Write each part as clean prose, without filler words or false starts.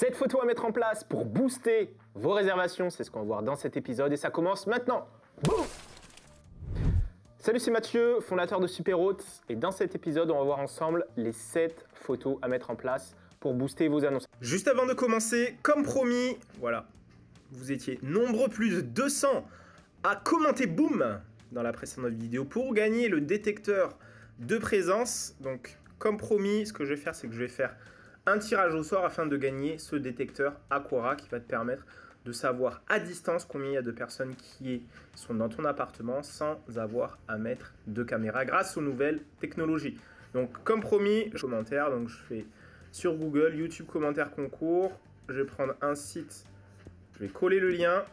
7 photos à mettre en place pour booster vos réservations, c'est ce qu'on va voir dans cet épisode et ça commence maintenant. Boum! Salut, c'est Mathieu, fondateur de Superhôte et dans cet épisode, on va voir ensemble les 7 photos à mettre en place pour booster vos annonces. Juste avant de commencer, comme promis, voilà, vous étiez nombreux, plus de 200 à commenter boum dans la précédente vidéo pour gagner le détecteur de présence. Donc, comme promis, ce que je vais faire, c'est que je vais faire un tirage au sort afin de gagner ce détecteur Aqara qui va te permettre de savoir à distance combien il y a de personnes qui sont dans ton appartement sans avoir à mettre de caméra grâce aux nouvelles technologies. Donc comme promis, commentaire, donc je fais sur Google, YouTube commentaire concours, je vais prendre un site, je vais coller le lien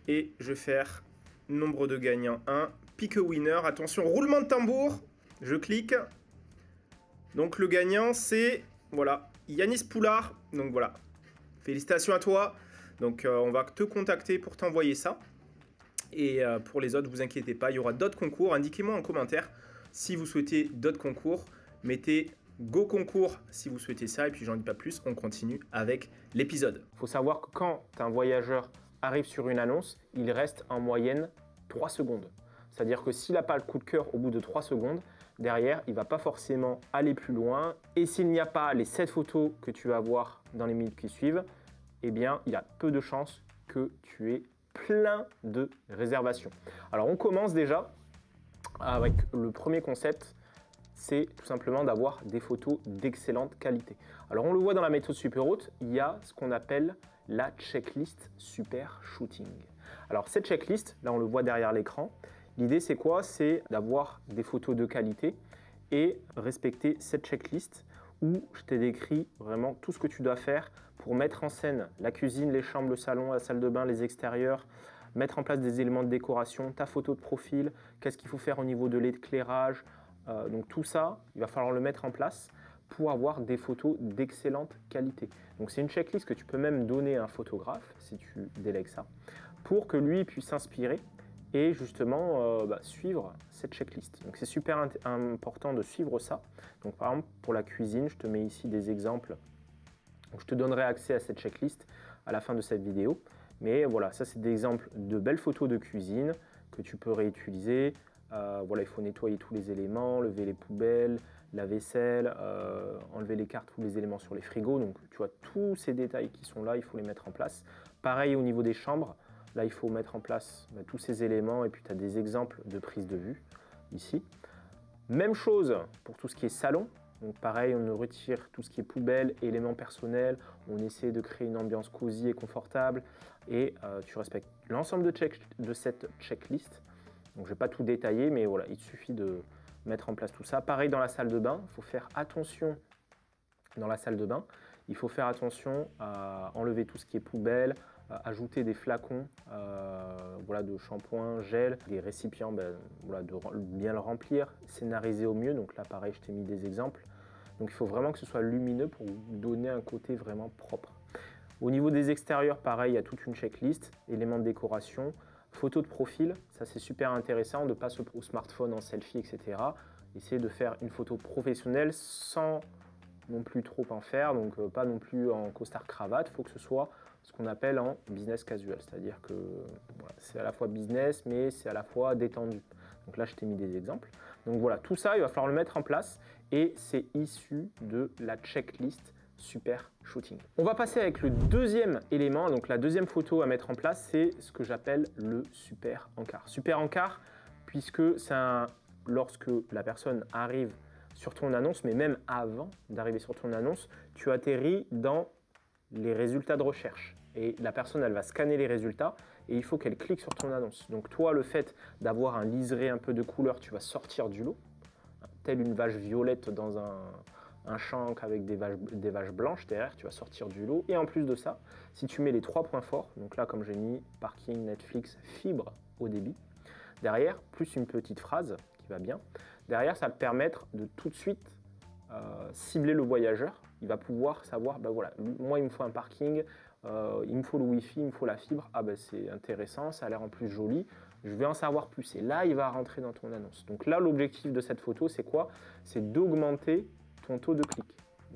et je vais faire nombre de gagnants 1, pick a winner, attention roulement de tambour, je clique, donc le gagnant c'est, voilà, Yanis Poulard, donc voilà, félicitations à toi. Donc on va te contacter pour t'envoyer ça. Et pour les autres, vous inquiétez pas, il y aura d'autres concours. Indiquez-moi en commentaire si vous souhaitez d'autres concours. Mettez Go concours si vous souhaitez ça. Et puis j'en dis pas plus, on continue avec l'épisode. Il faut savoir que quand un voyageur arrive sur une annonce, il reste en moyenne 3 secondes. C'est-à-dire que s'il n'a pas le coup de cœur au bout de 3 secondes, derrière, il ne va pas forcément aller plus loin. Et s'il n'y a pas les 7 photos que tu vas voir dans les minutes qui suivent, eh bien, il y a peu de chances que tu aies plein de réservations. Alors, on commence déjà avec le premier concept, c'est tout simplement d'avoir des photos d'excellente qualité. Alors, on le voit dans la méthode Superhôte, il y a ce qu'on appelle la checklist Super Shooting. Alors, cette checklist, là, on le voit derrière l'écran. L'idée, c'est quoi? C'est d'avoir des photos de qualité et respecter cette checklist où je t'ai décrit vraiment tout ce que tu dois faire pour mettre en scène la cuisine, les chambres, le salon, la salle de bain, les extérieurs, mettre en place des éléments de décoration, ta photo de profil, qu'est-ce qu'il faut faire au niveau de l'éclairage. Donc tout ça, il va falloir le mettre en place pour avoir des photos d'excellente qualité. Donc c'est une checklist que tu peux même donner à un photographe, si tu délègues ça, pour que lui puisse s'inspirer et justement suivre cette checklist. Donc c'est super important de suivre ça. Donc par exemple pour la cuisine, je te mets ici des exemples. Donc, je te donnerai accès à cette checklist à la fin de cette vidéo. Mais voilà, ça c'est des exemples de belles photos de cuisine que tu peux réutiliser. Voilà, il faut nettoyer tous les éléments, lever les poubelles, la vaisselle, enlever les cartes, tous les éléments sur les frigos. Donc tu vois, tous ces détails qui sont là, il faut les mettre en place. Pareil au niveau des chambres. Là, il faut mettre en place tous ces éléments et puis tu as des exemples de prise de vue ici. Même chose pour tout ce qui est salon. Donc pareil, on retire tout ce qui est poubelle, éléments personnels. On essaie de créer une ambiance cosy et confortable et tu respectes l'ensemble de cette checklist. Donc je ne vais pas tout détailler, mais voilà, il suffit de mettre en place tout ça. Pareil dans la salle de bain, il faut faire attention dans la salle de bain. Il faut faire attention à enlever tout ce qui est poubelle, ajouter des flacons voilà, de shampoing, gel, des récipients, voilà, de bien le remplir, scénariser au mieux. Donc là, pareil, je t'ai mis des exemples. Donc il faut vraiment que ce soit lumineux pour donner un côté vraiment propre. Au niveau des extérieurs, pareil, il y a toute une checklist, éléments de décoration, photos de profil. Ça, c'est super intéressant de ne pas se au smartphone en selfie, etc. Essayer de faire une photo professionnelle sans non plus trop en faire, donc pas non plus en costard cravate. Il faut que ce soit ce qu'on appelle en business casual, c'est-à-dire que voilà, c'est à la fois business mais c'est à la fois détendu. Donc là je t'ai mis des exemples. Donc voilà, tout ça il va falloir le mettre en place et c'est issu de la checklist Super Shooting. On va passer avec le deuxième élément, donc la deuxième photo à mettre en place, c'est ce que j'appelle le super encart. Super encart puisque c'est lorsque la personne arrive sur ton annonce, mais même avant d'arriver sur ton annonce, tu atterris dans les résultats de recherche. Et la personne, elle va scanner les résultats et il faut qu'elle clique sur ton annonce. Donc toi, le fait d'avoir un liseré un peu de couleur, tu vas sortir du lot, telle une vache violette dans un champ avec des vaches blanches derrière, tu vas sortir du lot. Et en plus de ça, si tu mets les 3 points forts, donc là, comme j'ai mis parking, Netflix, fibre au débit, derrière, plus une petite phrase qui va bien, derrière, ça va te permettre de tout de suite cibler le voyageur. Il va pouvoir savoir, voilà, moi il me faut un parking, il me faut le wifi, il me faut la fibre, c'est intéressant, ça a l'air en plus joli, je vais en savoir plus. Et là, il va rentrer dans ton annonce. Donc là, l'objectif de cette photo, c'est quoi? C'est d'augmenter ton taux de clic.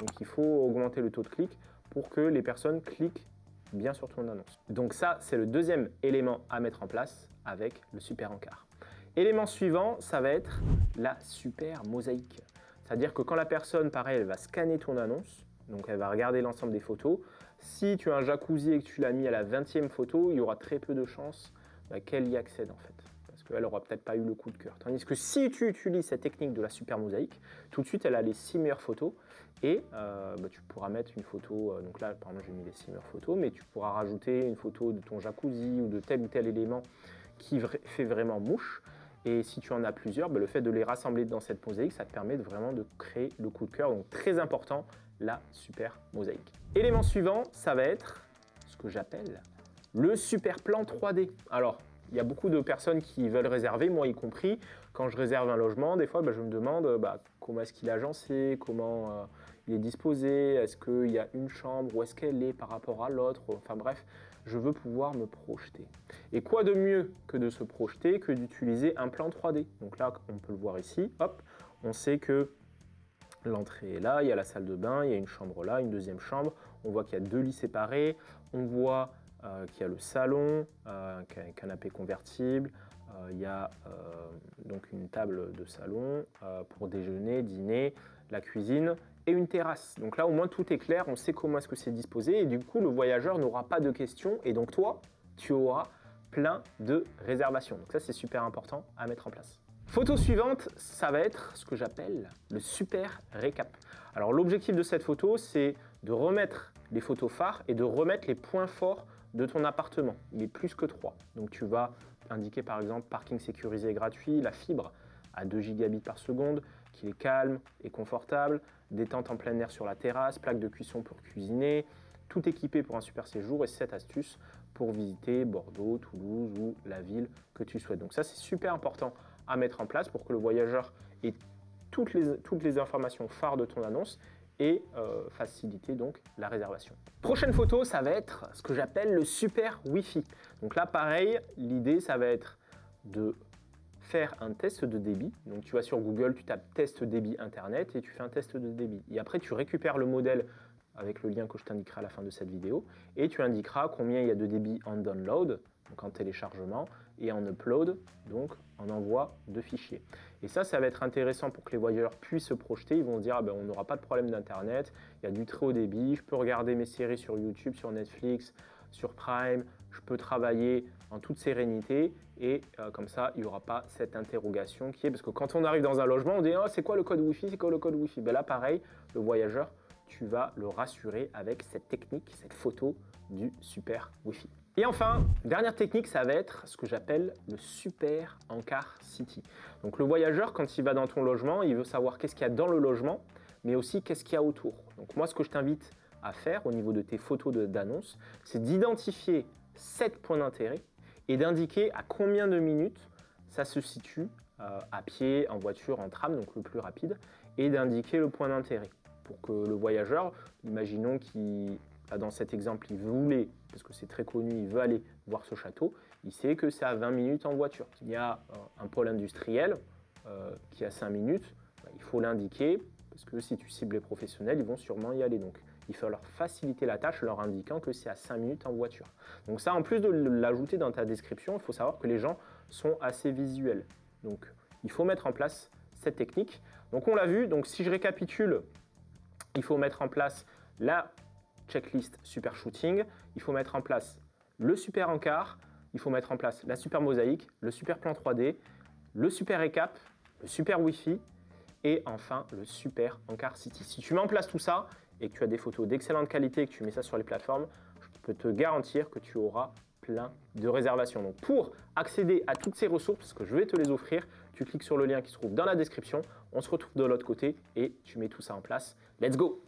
Donc il faut augmenter le taux de clic pour que les personnes cliquent bien sur ton annonce. Donc ça, c'est le deuxième élément à mettre en place avec le super encart. Élément suivant, ça va être la super mosaïque. C'est-à-dire que quand la personne, pareil, elle va scanner ton annonce, donc elle va regarder l'ensemble des photos. Si tu as un jacuzzi et que tu l'as mis à la 20e photo, il y aura très peu de chances qu'elle y accède en fait. Parce qu'elle n'aura peut-être pas eu le coup de cœur. Tandis que si tu utilises cette technique de la super mosaïque, tout de suite elle a les 6 meilleures photos et tu pourras mettre une photo, donc là par exemple j'ai mis les 6 meilleures photos, mais tu pourras rajouter une photo de ton jacuzzi ou de tel ou tel élément qui fait vraiment mouche. Et si tu en as plusieurs, le fait de les rassembler dans cette mosaïque, ça te permet vraiment de créer le coup de cœur. Donc très important, la super mosaïque. Élément suivant, ça va être ce que j'appelle le super plan 3D. Alors, il y a beaucoup de personnes qui veulent réserver, moi y compris. Quand je réserve un logement, des fois, je me demande comment est-ce qu'il est agencé, comment il est disposé, est-ce qu'il y a une chambre, où est-ce qu'elle est par rapport à l'autre. Enfin bref, je veux pouvoir me projeter. Et quoi de mieux que de se projeter que d'utiliser un plan 3D. Donc là, on peut le voir ici, hop, on sait que l'entrée est là, il y a la salle de bain, il y a une chambre là, une deuxième chambre. On voit qu'il y a 2 lits séparés, on voit qu'il y a le salon, un canapé convertible, il y a donc une table de salon pour déjeuner, dîner, la cuisine et une terrasse. Donc là, au moins, tout est clair, on sait comment est-ce que c'est disposé et du coup, le voyageur n'aura pas de questions et donc toi, tu auras plein de réservations. Donc ça, c'est super important à mettre en place. Photo suivante, ça va être ce que j'appelle le super récap. Alors l'objectif de cette photo, c'est de remettre les photos phares et de remettre les points forts de ton appartement, mais plus que 3. Donc tu vas indiquer par exemple parking sécurisé et gratuit, la fibre à 2 gigabits par seconde, qu'il est calme et confortable, détente en plein air sur la terrasse, plaque de cuisson pour cuisiner, tout équipé pour un super séjour et 7 astuces pour visiter Bordeaux, Toulouse ou la ville que tu souhaites. Donc ça, c'est super important à mettre en place pour que le voyageur ait toutes les informations phares de ton annonce et faciliter donc la réservation. Prochaine photo, ça va être ce que j'appelle le super Wi-Fi. Donc là, pareil, l'idée, ça va être de faire un test de débit. Donc tu vas sur Google, tu tapes test débit internet et tu fais un test de débit. Et après, tu récupères le modèle avec le lien que je t'indiquerai à la fin de cette vidéo et tu indiqueras combien il y a de débit en download, donc en téléchargement, et en upload, donc en envoi de fichiers. Et ça va être intéressant pour que les voyageurs puissent se projeter. Ils vont se dire, on n'aura pas de problème d'internet, il y a du très haut débit, je peux regarder mes séries sur YouTube, sur Netflix, sur Prime, je peux travailler en toute sérénité et comme ça, il n'y aura pas cette interrogation qui est, parce que quand on arrive dans un logement, on dit, oh, c'est quoi le code Wi-Fi, c'est quoi le code Wi-Fi? Là, pareil, le voyageur, tu vas le rassurer avec cette technique, cette photo du super Wi-Fi. Et enfin, dernière technique, ça va être ce que j'appelle le super encart city. Donc le voyageur, quand il va dans ton logement, il veut savoir qu'est-ce qu'il y a dans le logement, mais aussi qu'est-ce qu'il y a autour. Donc moi, ce que je t'invite à faire au niveau de tes photos d'annonce, c'est d'identifier 7 points d'intérêt et d'indiquer à combien de minutes ça se situe à pied, en voiture, en tram, donc le plus rapide, et d'indiquer le point d'intérêt pour que le voyageur, imaginons qu'il, dans cet exemple, il voulait, parce que c'est très connu, il veut aller voir ce château, il sait que c'est à 20 minutes en voiture. Il y a un pôle industriel qui a 5 minutes, il faut l'indiquer, parce que si tu cibles les professionnels, ils vont sûrement y aller. Donc il faut leur faciliter la tâche, leur indiquant que c'est à 5 minutes en voiture. Donc ça, en plus de l'ajouter dans ta description, il faut savoir que les gens sont assez visuels. Donc il faut mettre en place cette technique. Donc on l'a vu, donc si je récapitule, il faut mettre en place la checklist super shooting, il faut mettre en place le super encart, il faut mettre en place la super mosaïque, le super plan 3D, le super récap, le super Wi-Fi et enfin le super encart city. Si tu mets en place tout ça et que tu as des photos d'excellente qualité et que tu mets ça sur les plateformes, je peux te garantir que tu auras plein de réservations. Donc pour accéder à toutes ces ressources, parce que je vais te les offrir, tu cliques sur le lien qui se trouve dans la description, on se retrouve de l'autre côté et tu mets tout ça en place. Let's go!